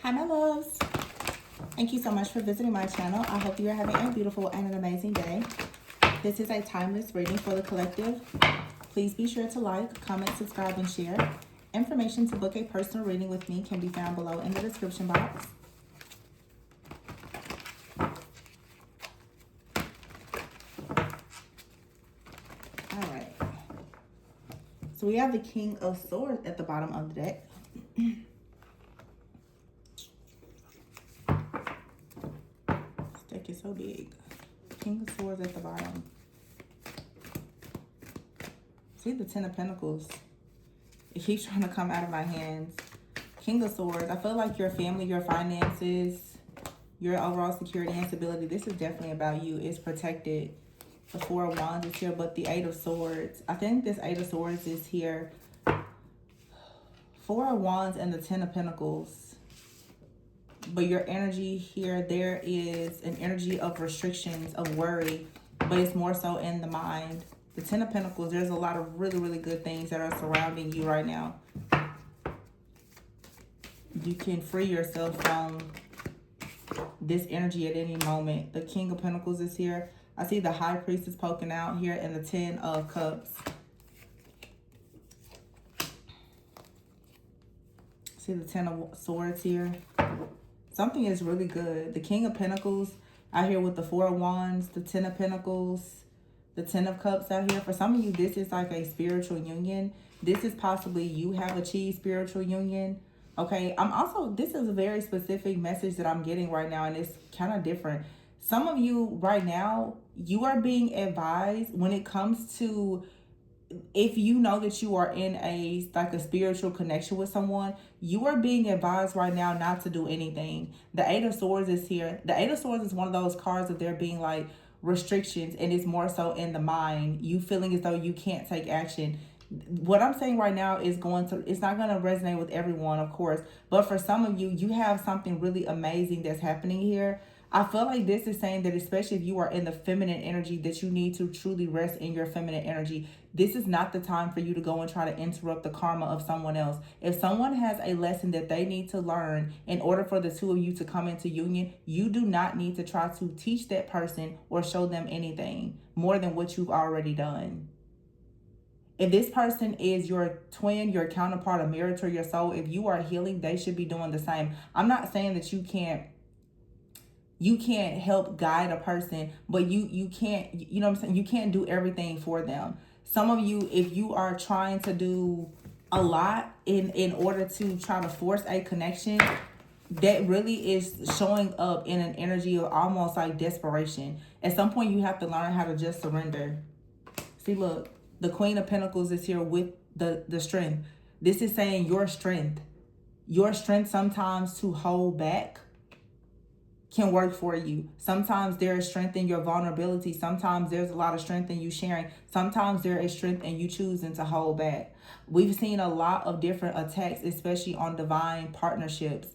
Hi, my loves. Thank you so much for visiting my channel. I hope you are having a beautiful and an amazing day. This is a timeless reading for the collective. Please be sure to like, comment, subscribe, and share. Information to book a personal reading with me can be found below in the description box. All right. So we have the King of Swords at the bottom of the deck. Is so big. King of Swords at the bottom. See the Ten of Pentacles. It keeps trying to come out of my hands. King of Swords. I feel like your family, your finances, your overall security and stability. This is definitely about you. It's protected. The Four of Wands is here, but the Eight of Swords. I think this Eight of Swords is here. Four of Wands and the Ten of Pentacles. But your energy here, there is an energy of restrictions, of worry, but it's more so in the mind. The Ten of Pentacles, there's a lot of really, really good things that are surrounding you right now. You can free yourself from this energy at any moment. The King of Pentacles is here. I see the High Priestess poking out here and the Ten of Cups. See the Ten of Swords here. Something is really good. The King of Pentacles out here with the Four of Wands, the Ten of Pentacles, the Ten of Cups out here. For some of you, this is like a spiritual union. This is possibly you have achieved spiritual union. Okay, this is a very specific message that I'm getting right now, and it's kind of different. Some of you right now, you are being advised when it comes to, if you know that you are in a spiritual connection with someone, you are being advised right now not to do anything. The Eight of Swords is here. The Eight of Swords is one of those cards of there being like restrictions, and it's more so in the mind. You feeling as though you can't take action. What I'm saying right now is it's not going to resonate with everyone, of course, but for some of you, you have something really amazing that's happening here. I feel like this is saying that, especially if you are in the feminine energy, that you need to truly rest in your feminine energy. This is not the time for you to go and try to interrupt the karma of someone else. If someone has a lesson that they need to learn in order for the two of you to come into union, you do not need to try to teach that person or show them anything more than what you've already done. If this person is your twin, your counterpart, a mirror to your soul, if you are healing, they should be doing the same. I'm not saying that you can't help guide a person, but you can't, you know what I'm saying? You can't do everything for them. Some of you, if you are trying to do a lot in order to try to force a connection, that really is showing up in an energy of almost like desperation. At some point, you have to learn how to just surrender. See, look, the Queen of Pentacles is here with the strength. This is saying your strength sometimes to hold back can work for you. Sometimes there is strength in your vulnerability. Sometimes there's a lot of strength in you sharing. Sometimes there is strength in you choosing to hold back. We've seen a lot of different attacks, especially on divine partnerships.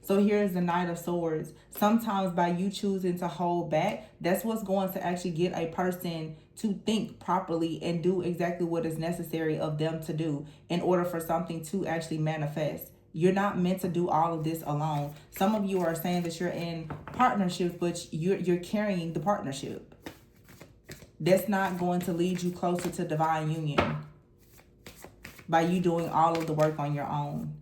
So here's the Knight of Swords. Sometimes by you choosing to hold back, that's what's going to actually get a person to think properly and do exactly what is necessary of them to do in order for something to actually manifest. You're not meant to do all of this alone. Some of you are saying that you're in partnerships, but you're carrying the partnership. That's not going to lead you closer to divine union by you doing all of the work on your own.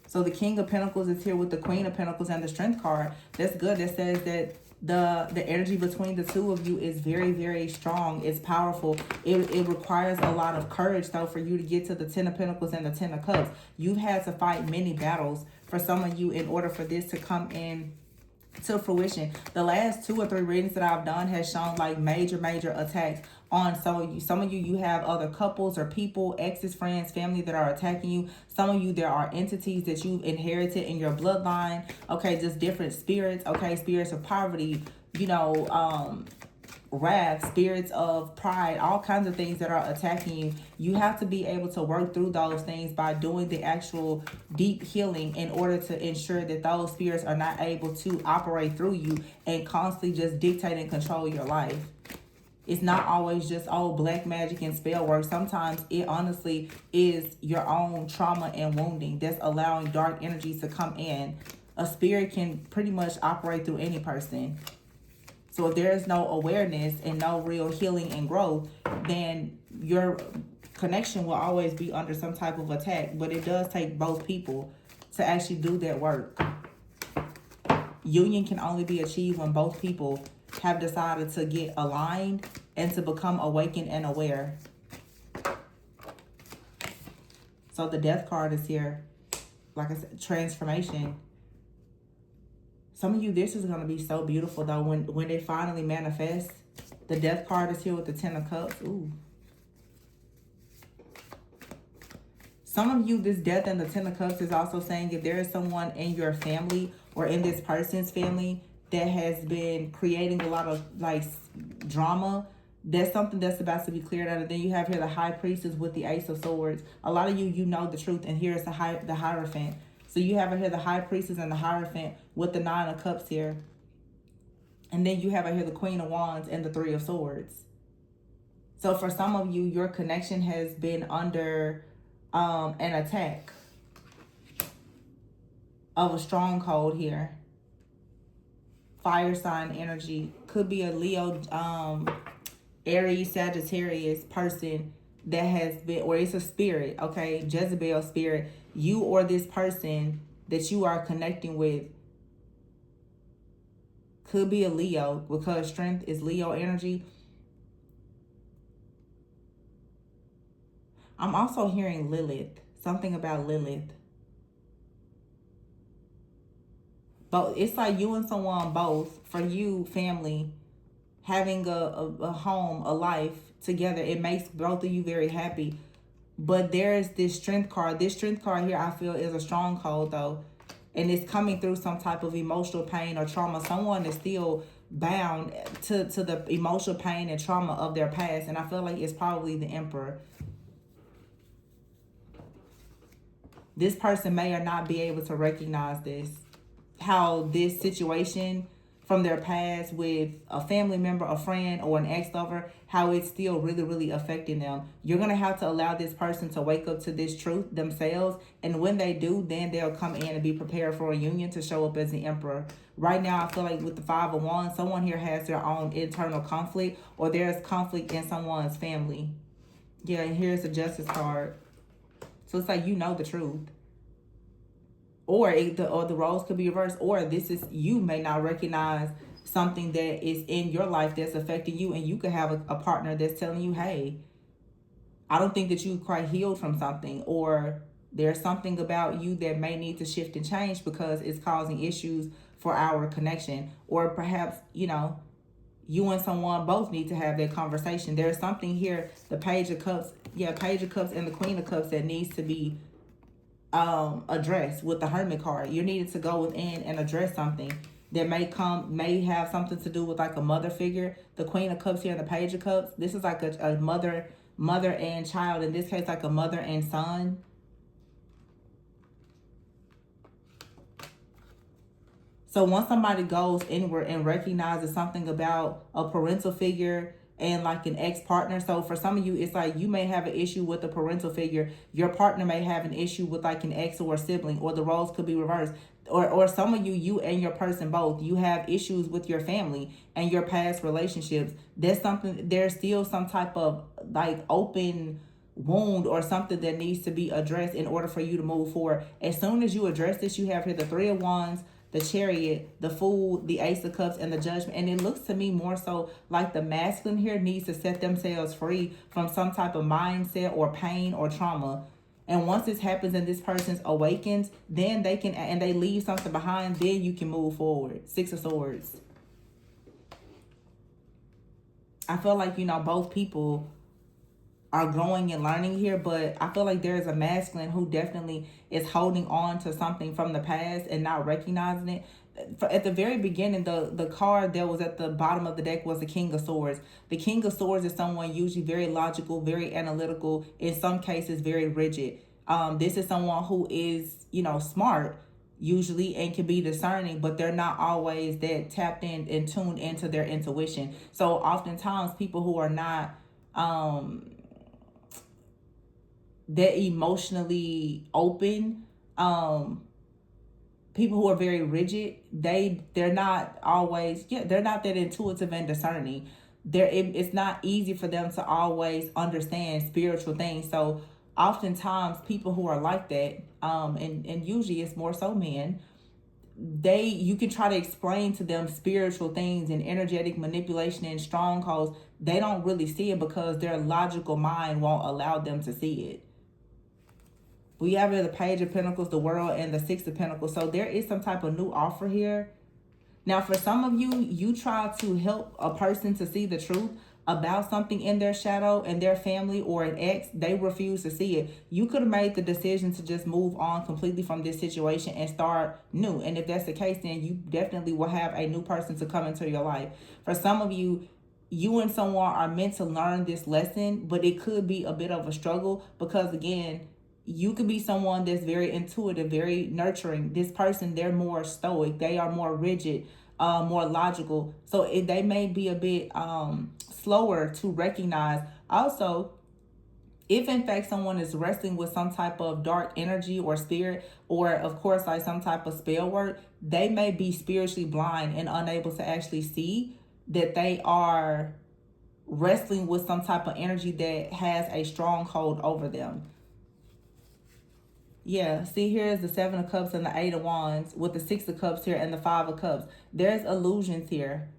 So the King of Pentacles is here with the Queen of Pentacles and the Strength card. That's good. That says that the energy between the two of you is very, very strong. It's powerful. It requires a lot of courage, though, for you to get to the Ten of Pentacles and the Ten of Cups. You've had to fight many battles for some of you in order for this to come in to fruition. The last 2 or 3 readings that I've done has shown like major attacks on some of you. Some of you have other couples or people, exes, friends, family that are attacking you. Some of you, there are entities that you've inherited in your bloodline. Okay, just different spirits. Okay, spirits of poverty, wrath, spirits of pride, all kinds of things that are attacking you. You have to be able to work through those things by doing the actual deep healing in order to ensure that those spirits are not able to operate through you and constantly just dictate and control your life. It's not always just, oh, black magic and spell work. Sometimes it honestly is your own trauma and wounding that's allowing dark energies to come in. A spirit can pretty much operate through any person. So if there is no awareness and no real healing and growth, then your connection will always be under some type of attack. But it does take both people to actually do that work. Union can only be achieved when both people have decided to get aligned and to become awakened and aware. So the death card is here. Like I said, transformation. Some of you, this is going to be so beautiful, though, when it finally manifests. The death card is here with the 10 of Cups. Ooh. Some of you, this death and the 10 of Cups is also saying if there is someone in your family or in this person's family that has been creating a lot of, like, drama, that's something that's about to be cleared out. And then you have here the High Priestess with the Ace of Swords. A lot of you, you know the truth. And here's the Hierophant. So you have here the High Priestess and the Hierophant with the 9 of Cups here. And then you have here the Queen of Wands and the 3 of Swords. So for some of you, your connection has been under an attack of a stronghold here. Fire sign energy. Could be a Leo, Aries, Sagittarius person that has been, or it's a spirit, okay? Jezebel spirit. You or this person that you are connecting with could be a Leo, because strength is Leo energy. I'm also hearing Lilith. Something about Lilith. But it's like you and someone both, for you, family, having a home, a life together. It makes both of you very happy. But there's this strength card. This strength card here, I feel, is a stronghold, though. And it's coming through some type of emotional pain or trauma. Someone is still bound to the emotional pain and trauma of their past. And I feel like it's probably the Emperor. This person may or not be able to recognize this. How this situation from their past with a family member, a friend, or an ex-lover, how it's still really, really affecting them. You're going to have to allow this person to wake up to this truth themselves. And when they do, then they'll come in and be prepared for a union to show up as the Emperor. Right now, I feel like with the 5 of Wands, someone here has their own internal conflict, or there's conflict in someone's family. Yeah, and here's the Justice card. So it's like, you know the truth. Or the roles could be reversed, or this is, you may not recognize something that is in your life that's affecting you, and you could have a partner that's telling you, hey, I don't think that you quite healed from something, or there's something about you that may need to shift and change because it's causing issues for our connection. Or perhaps, you know, you and someone both need to have that conversation. There's something here, the Page of Cups, Page of Cups and the Queen of Cups, that needs to be addressed with the Hermit card. You needed to go within and address something that may have something to do with like a mother figure. The Queen of Cups here and the Page of Cups, this is like a mother and child, in this case like a mother and son. So once somebody goes inward and recognizes something about a parental figure and like an ex-partner. So for some of you, it's like you may have an issue with a parental figure. Your partner may have an issue with like an ex or a sibling, or the roles could be reversed. Or some of you and your person both, you have issues with your family and your past relationships. There's still some type of like open wound or something that needs to be addressed in order for you to move forward. As soon as you address this, you have here the 3 of Wands, the Chariot, the Fool, the Ace of Cups, and the Judgment. And it looks to me more so like the masculine here needs to set themselves free from some type of mindset or pain or trauma. And once this happens and this person's awakens, then they can, and they leave something behind, then you can move forward. 6 of Swords. I feel like, you know, both people are growing and learning here, but I feel like there's a masculine who definitely is holding on to something from the past and not recognizing it. At the very beginning, the card that was at the bottom of the deck was the King of Swords. The King of Swords is someone usually very logical, very analytical, in some cases very rigid. This is someone who is, you know, smart, usually, and can be discerning, but they're not always that tapped in and tuned into their intuition. So oftentimes people who are not that emotionally open, people who are very rigid, they're not always, they're not that intuitive and discerning. It's not easy for them to always understand spiritual things. So oftentimes people who are like that, and usually it's more so men, you can try to explain to them spiritual things and energetic manipulation and strongholds. They don't really see it because their logical mind won't allow them to see it. We have the Page of Pentacles, the World, and the Six of Pentacles. So there is some type of new offer here. Now, for some of you, you try to help a person to see the truth about something in their shadow and their family or an ex. They refuse to see it. You could have made the decision to just move on completely from this situation and start new. And if that's the case, then you definitely will have a new person to come into your life. For some of you, you and someone are meant to learn this lesson, but it could be a bit of a struggle because, again, you could be someone that's very intuitive, very nurturing. This person, they're more stoic. They are more rigid, more logical. So they may be a bit slower to recognize. Also, if in fact someone is wrestling with some type of dark energy or spirit, or of course like some type of spell work, they may be spiritually blind and unable to actually see that they are wrestling with some type of energy that has a stronghold over them. Yeah, see, here is the Seven of Cups and the Eight of Wands with the Six of Cups here and the Five of Cups. There's illusions here.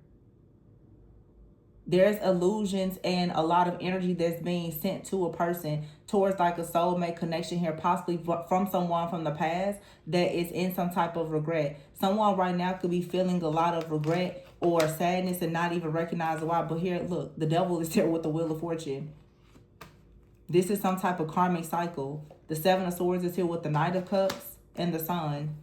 There's illusions and a lot of energy that's being sent to a person towards like a soulmate connection here, possibly from someone from the past that is in some type of regret. Someone right now could be feeling a lot of regret or sadness and not even recognize why. But here, look, the devil is here with the Wheel of Fortune. This is some type of karmic cycle. The Seven of Swords is here with the Knight of Cups and the Sun.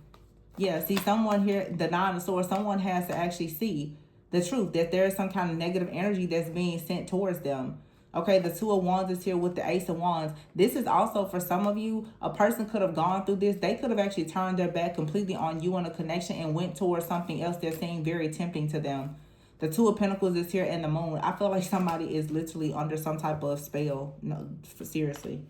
Yeah, see, someone here, the Nine of Swords, someone has to actually see the truth, that there is some kind of negative energy that's being sent towards them. Okay, the Two of Wands is here with the Ace of Wands. This is also, for some of you, a person could have gone through this. They could have actually turned their back completely on you and a connection and went towards something else that seemed very tempting to them. The Two of Pentacles is here and the Moon. I feel like somebody is literally under some type of spell. No, seriously.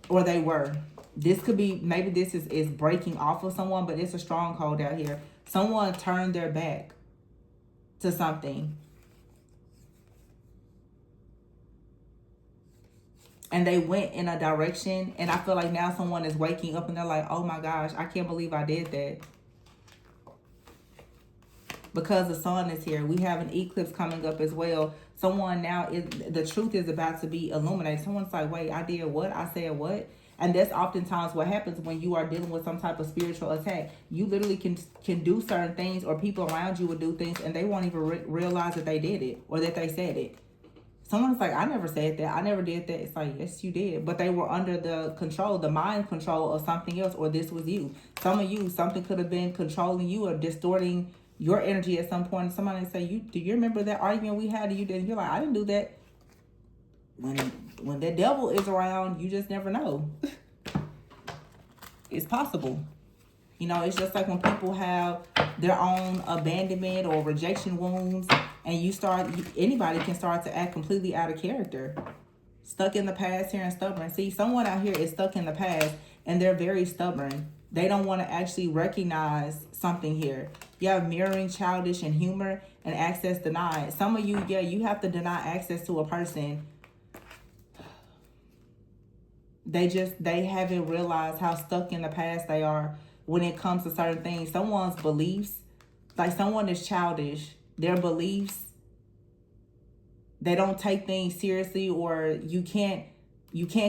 Or they were. This could be, maybe this is breaking off of someone, but it's a stronghold out here. Someone turned their back to something. And they went in a direction. And I feel like now someone is waking up and they're like, oh my gosh, I can't believe I did that. Because the Sun is here. We have an eclipse coming up as well. Someone now, the truth is about to be illuminated. Someone's like, wait, I did what? I said what? And that's oftentimes what happens when you are dealing with some type of spiritual attack. You literally can do certain things, or people around you will do things, and they won't even realize that they did it or that they said it. Someone's like, I never said that. I never did that. It's like, yes, you did. But they were under the control, the mind control of something else, or this was you. Some of you, something could have been controlling you or distorting your energy at some point. Somebody say, do you remember that argument we had? You did. You're like, I didn't do that. When the devil is around, you just never know. It's possible. You know, it's just like when people have their own abandonment or rejection wounds, and anybody can start to act completely out of character. Stuck in the past here and stubborn. See, someone out here is stuck in the past and they're very stubborn. They don't want to actually recognize something here. You have mirroring, childish, and humor, and access denied. Some of you, you have to deny access to a person. They haven't realized how stuck in the past they are when it comes to certain things. Someone's beliefs, like someone is childish. Their beliefs, they don't take things seriously, or you can't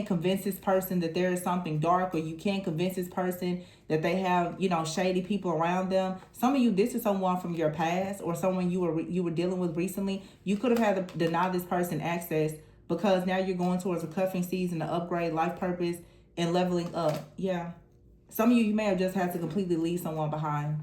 convince this person that there is something dark, or you can't convince this person that they have, shady people around them. Some of you, this is someone from your past or someone you were dealing with recently. You could have had to deny this person access because now you're going towards a cuffing season to upgrade life purpose and leveling up. Yeah. Some of you may have just had to completely leave someone behind.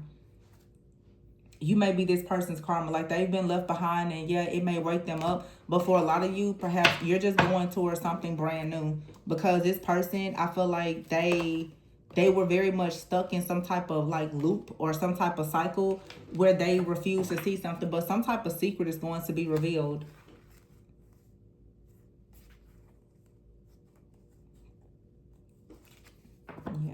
You may be this person's karma, like they've been left behind, and it may wake them up. But for a lot of you, perhaps you're just going towards something brand new, because this person, I feel like they they were very much stuck in some type of like loop or some type of cycle where they refuse to see something, but some type of secret is going to be revealed. Yeah.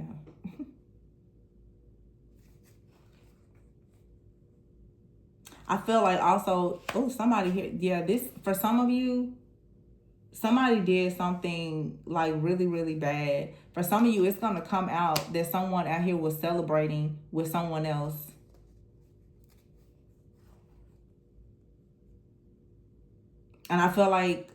I feel like also, oh, somebody here, yeah, this, for some of you, somebody did something like really, really bad. For some of you, it's going to come out that someone out here was celebrating with someone else. And I feel like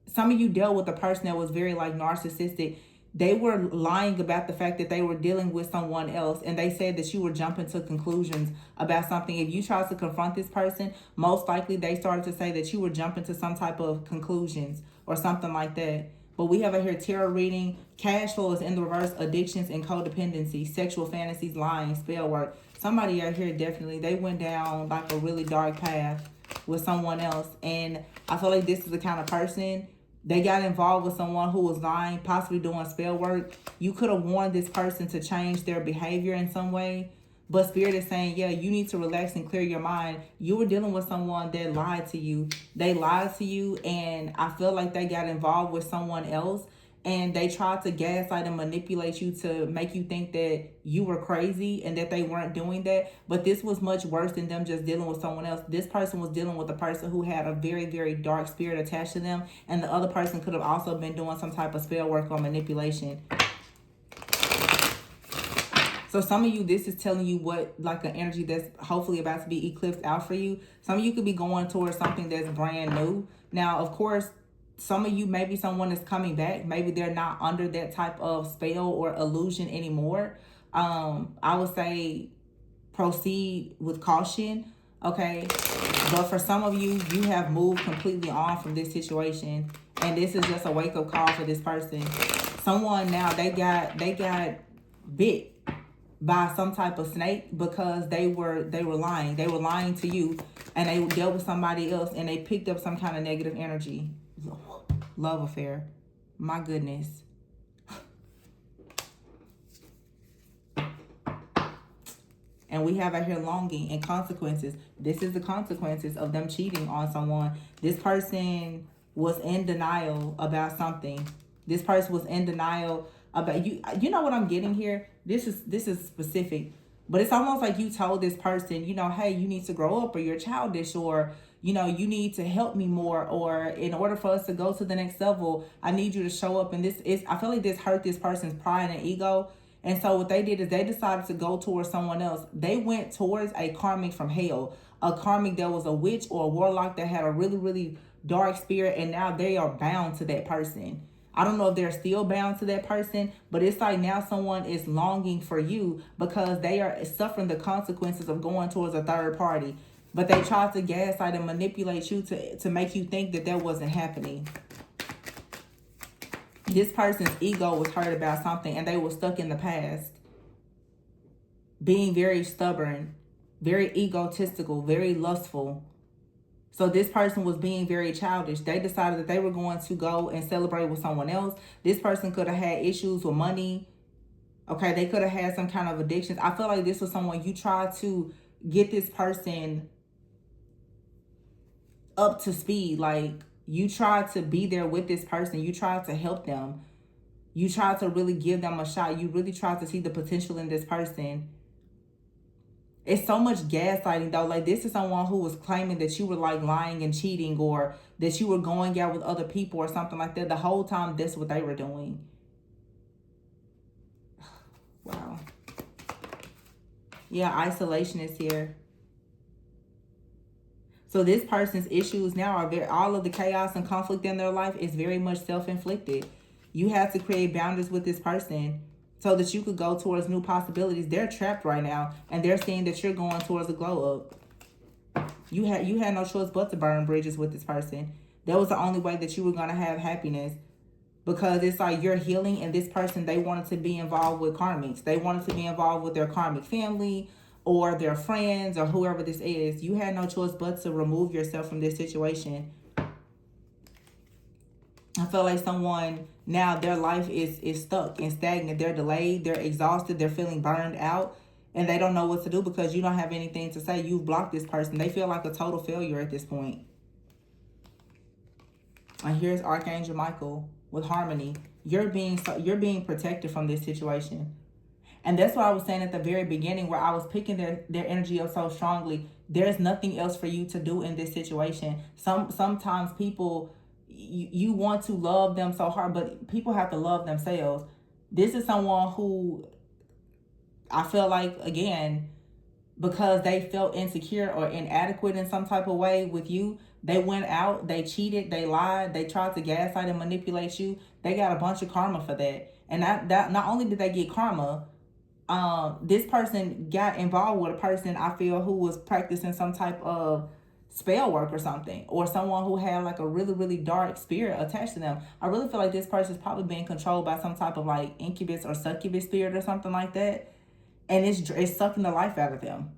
some of you dealt with a person that was very like narcissistic. They were lying about the fact that they were dealing with someone else, and they said that you were jumping to conclusions about something. If you tried to confront this person, most likely they started to say that you were jumping to some type of conclusions or something like that. But we have a here tarot reading. Cash flow is in the reverse. Addictions and codependency, sexual fantasies, lying, spell work. Somebody out here definitely, they went down like a really dark path with someone else. And I feel like this is the kind of person, they got involved with someone who was lying, possibly doing spell work. You could have warned this person to change their behavior in some way. But Spirit is saying, yeah, you need to relax and clear your mind. You were dealing with someone that lied to you. They lied to you, and I feel like they got involved with someone else. And they tried to gaslight and manipulate you to make you think that you were crazy and that they weren't doing that. But this was much worse than them just dealing with someone else. This person was dealing with a person who had a very, very dark spirit attached to them. And the other person could have also been doing some type of spell work or manipulation. So some of you, this is telling you what, like an energy that's hopefully about to be eclipsed out for you. Some of you could be going towards something that's brand new. Now, of course, some of you, maybe someone is coming back. Maybe they're not under that type of spell or illusion anymore. I would say proceed with caution, okay? But for some of you, you have moved completely on from this situation. And this is just a wake-up call for this person. Someone now, they got bit by some type of snake because they were lying. They were lying to you, and they dealt with somebody else, and they picked up some kind of negative energy. Love affair. My goodness. And we have out here longing and consequences. This is the consequences of them cheating on someone. This person was in denial about something. This person was in denial about you. You know what I'm getting here? This is specific. But it's almost like you told this person, you know, hey, you need to grow up, or you're childish, or, you know, you need to help me more, or in order for us to go to the next level, I need you to show up. And I feel like this hurt this person's pride and ego. And so what they did is they decided to go towards someone else. They went towards a karmic from hell, a karmic that was a witch or a warlock that had a really, really dark spirit. And now they are bound to that person. I don't know if they're still bound to that person, but it's like now someone is longing for you because they are suffering the consequences of going towards a third party. But they tried to gaslight and manipulate you to make you think that wasn't happening. This person's ego was hurt about something, and they were stuck in the past. Being very stubborn, very egotistical, very lustful. So this person was being very childish. They decided that they were going to go and celebrate with someone else. This person could have had issues with money. Okay, they could have had some kind of addictions. I feel like this was someone you tried to get this person up to speed. Like, you tried to be there with this person. You tried to help them. You tried to really give them a shot. You really tried to see the potential in this person. It's so much gaslighting though. Like, this is someone who was claiming that you were like lying and cheating, or that you were going out with other people or something like that. The whole time, that's what they were doing. Wow. Yeah, isolation is here. So this person's issues now are all of the chaos and conflict in their life is very much self-inflicted. You have to create boundaries with this person so that you could go towards new possibilities. They're trapped right now, and they're seeing that you're going towards a glow up. You had no choice but to burn bridges with this person. That was the only way that you were going to have happiness, because it's like you're healing, and this person, they wanted to be involved with karmics. They wanted to be involved with their karmic family or their friends or whoever this is. You had no choice but to remove yourself from this situation. I feel like someone now, their life is stuck and stagnant. They're delayed. They're exhausted. They're feeling burned out. And they don't know what to do because you don't have anything to say. You've blocked this person. They feel like a total failure at this point. And here's Archangel Michael with harmony. You're being protected from this situation. And that's what I was saying at the very beginning, where I was picking their energy up so strongly. There's nothing else for you to do in this situation. Sometimes people, you want to love them so hard, but people have to love themselves. This is someone who I feel like, again, because they felt insecure or inadequate in some type of way with you, they went out, they cheated, they lied, they tried to gaslight and manipulate you. They got a bunch of karma for that. And that not only did they get karma, this person got involved with a person, I feel, who was practicing some type of spell work or something, or someone who had like a really, really dark spirit attached to them. I really feel like this person is probably being controlled by some type of like incubus or succubus spirit or something like that. And it's sucking the life out of them.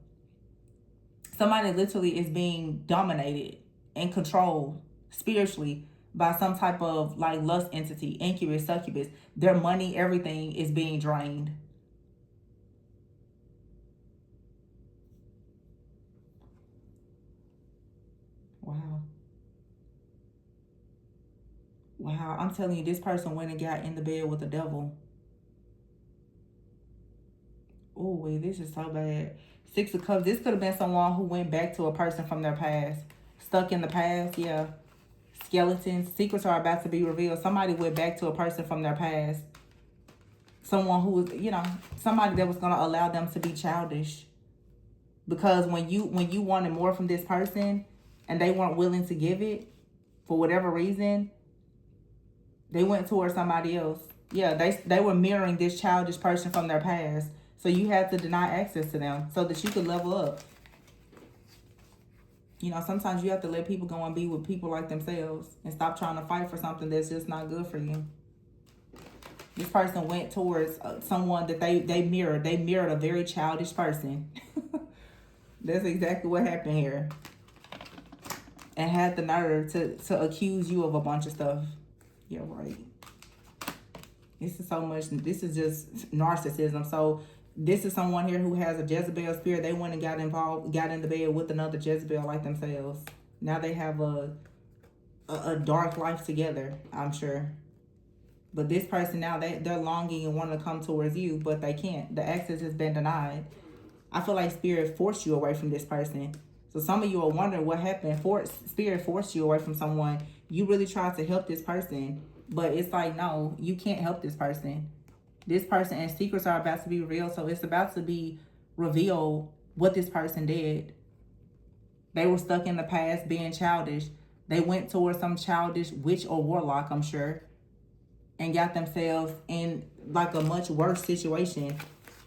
Somebody literally is being dominated and controlled spiritually by some type of like lust entity, incubus, succubus. Their money, everything is being drained. Wow. Wow. I'm telling you, this person went and got in the bed with the devil. Oh, wait, this is so bad. Six of Cups. This could have been someone who went back to a person from their past. Stuck in the past, yeah. Skeletons. Secrets are about to be revealed. Somebody went back to a person from their past. Someone who was, somebody that was going to allow them to be childish. Because when you wanted more from this person and they weren't willing to give it for whatever reason, they went towards somebody else. Yeah, they were mirroring this childish person from their past. So you had to deny access to them so that you could level up. Sometimes you have to let people go and be with people like themselves and stop trying to fight for something that's just not good for you. This person went towards someone that they mirrored. They mirrored a very childish person. That's exactly what happened here. And had the nerve to accuse you of a bunch of stuff. Yeah, right. This is so much. This is just narcissism. So this is someone here who has a Jezebel spirit. They went and got involved, got in the bed with another Jezebel like themselves. Now they have a dark life together, I'm sure. But this person now, they're longing and want to come towards you, but they can't. The access has been denied. I feel like Spirit forced you away from this person. So some of you are wondering what happened. Spirit forced you away from someone. You really tried to help this person, but it's like, no, you can't help this person. This person, and secrets are about to be revealed. So it's about to be revealed what this person did. They were stuck in the past being childish. They went towards some childish witch or warlock, I'm sure, and got themselves in like a much worse situation.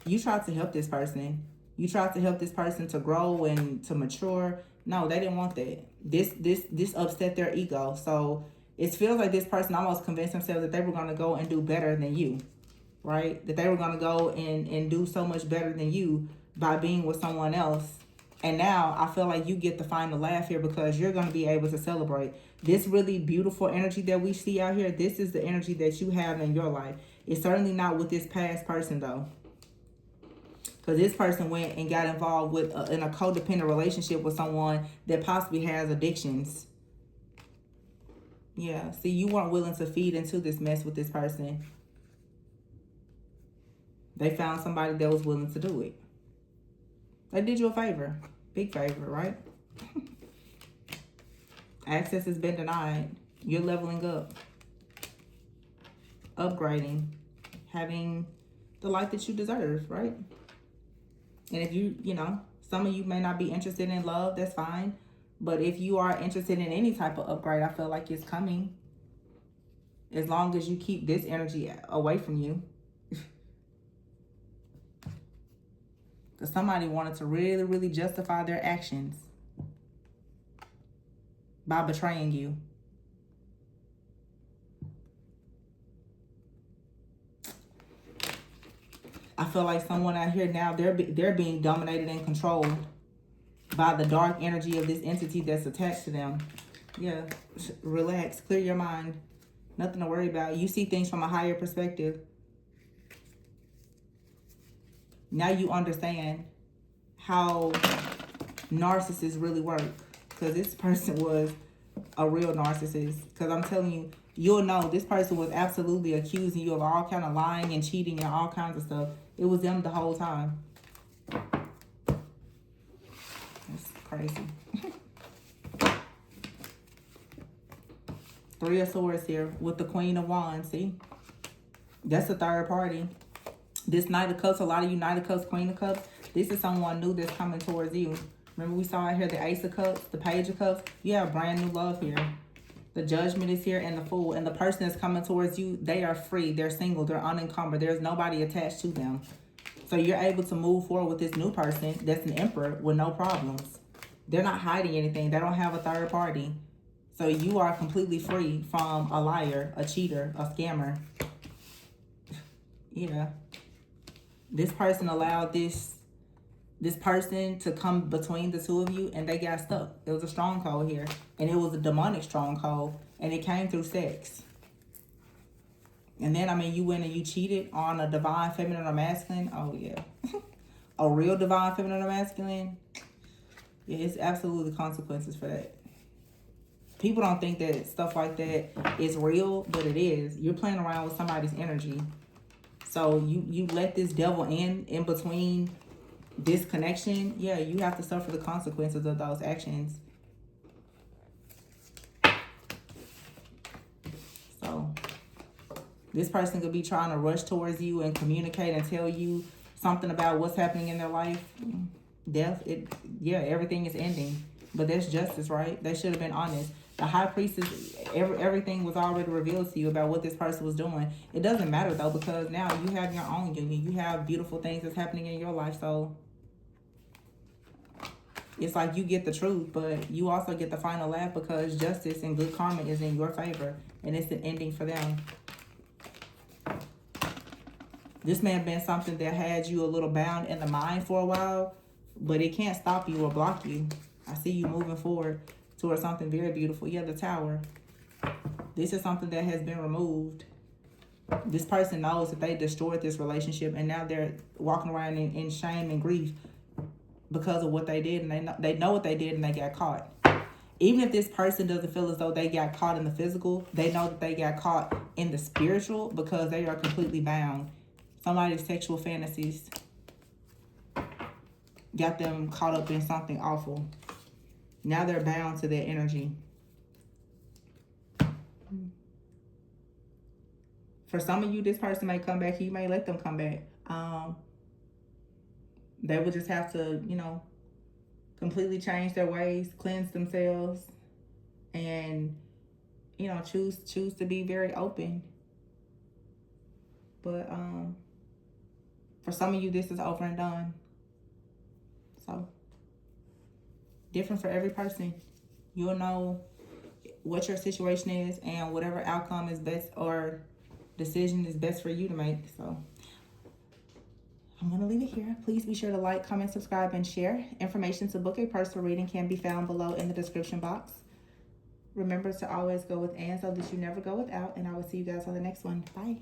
You tried to help this person. You tried to help this person to grow and to mature. No, they didn't want that. This upset their ego. So it feels like this person almost convinced themselves that they were going to go and do better than you, right? That they were going to go and do so much better than you by being with someone else. And now I feel like you get the final laugh here because you're going to be able to celebrate. This really beautiful energy that we see out here, this is the energy that you have in your life. It's certainly not with this past person, though. Because this person went and got involved with in a codependent relationship with someone that possibly has addictions. Yeah, see, you weren't willing to feed into this mess with this person. They found somebody that was willing to do it. They did you a favor. Big favor, right? Access has been denied. You're leveling up. Upgrading. Having the life that you deserve, right? And if some of you may not be interested in love, that's fine. But if you are interested in any type of upgrade, I feel like it's coming. As long as you keep this energy away from you. Because somebody wanted to really, really justify their actions by betraying you. I feel like someone out here now, they're being dominated and controlled by the dark energy of this entity that's attached to them. Yeah, relax, clear your mind. Nothing to worry about. You see things from a higher perspective. Now you understand how narcissists really work. Because this person was a real narcissist. Because I'm telling you, you'll know this person was absolutely accusing you of all kind of lying and cheating and all kinds of stuff. It was them the whole time. That's crazy. Three of Swords here with the Queen of Wands. See? That's a third party. This Knight of Cups, a lot of you Knight of Cups, Queen of Cups, this is someone new that's coming towards you. Remember we saw out here the Ace of Cups, the Page of Cups? You have brand new love here. The Judgment is here and the Fool. And the person that's coming towards you, they are free. They're single. They're unencumbered. There's nobody attached to them. So you're able to move forward with this new person that's an Emperor with no problems. They're not hiding anything. They don't have a third party. So you are completely free from a liar, a cheater, a scammer. Yeah. This person allowed this person to come between the two of you, and they got stuck. It was a stronghold here, and it was a demonic stronghold, and it came through sex. And then, I mean, you went and you cheated on a divine feminine or masculine. Oh, yeah. A real divine feminine or masculine. Yeah, it's absolutely consequences for that. People don't think that stuff like that is real, but it is. You're playing around with somebody's energy. So you let this devil in between this connection. Yeah, you have to suffer the consequences of those actions. So this person could be trying to rush towards you and communicate and tell you something about what's happening in their life. Death, everything is ending. But there's justice, right? They should have been honest. The High Priestess, everything was already revealed to you about what this person was doing. It doesn't matter, though, because now you have your own union. You have beautiful things that's happening in your life. So it's like you get the truth, but you also get the final laugh because justice and good karma is in your favor. And it's an ending for them. This may have been something that had you a little bound in the mind for a while, but it can't stop you or block you. I see you moving forward towards something very beautiful. Yeah, the Tower. This is something that has been removed. This person knows that they destroyed this relationship, and now they're walking around in shame and grief because of what they did, and they know what they did, and they got caught. Even if this person doesn't feel as though they got caught in the physical, they know that they got caught in the spiritual because they are completely bound. Somebody's sexual fantasies got them caught up in something awful. Now they're bound to their energy. For some of you, this person may come back. You may let them come back. They will just have to, completely change their ways, cleanse themselves, and, choose to be very open. But for some of you, this is over and done. So, different for every person. You'll know what your situation is and whatever outcome is best or decision is best for you to make. So I'm going to leave it here. Please be sure to like, comment, subscribe, and share. Information to book a personal reading can be found below in the description box. Remember to always go with and so that you never go without. And I will see you guys on the next one. Bye.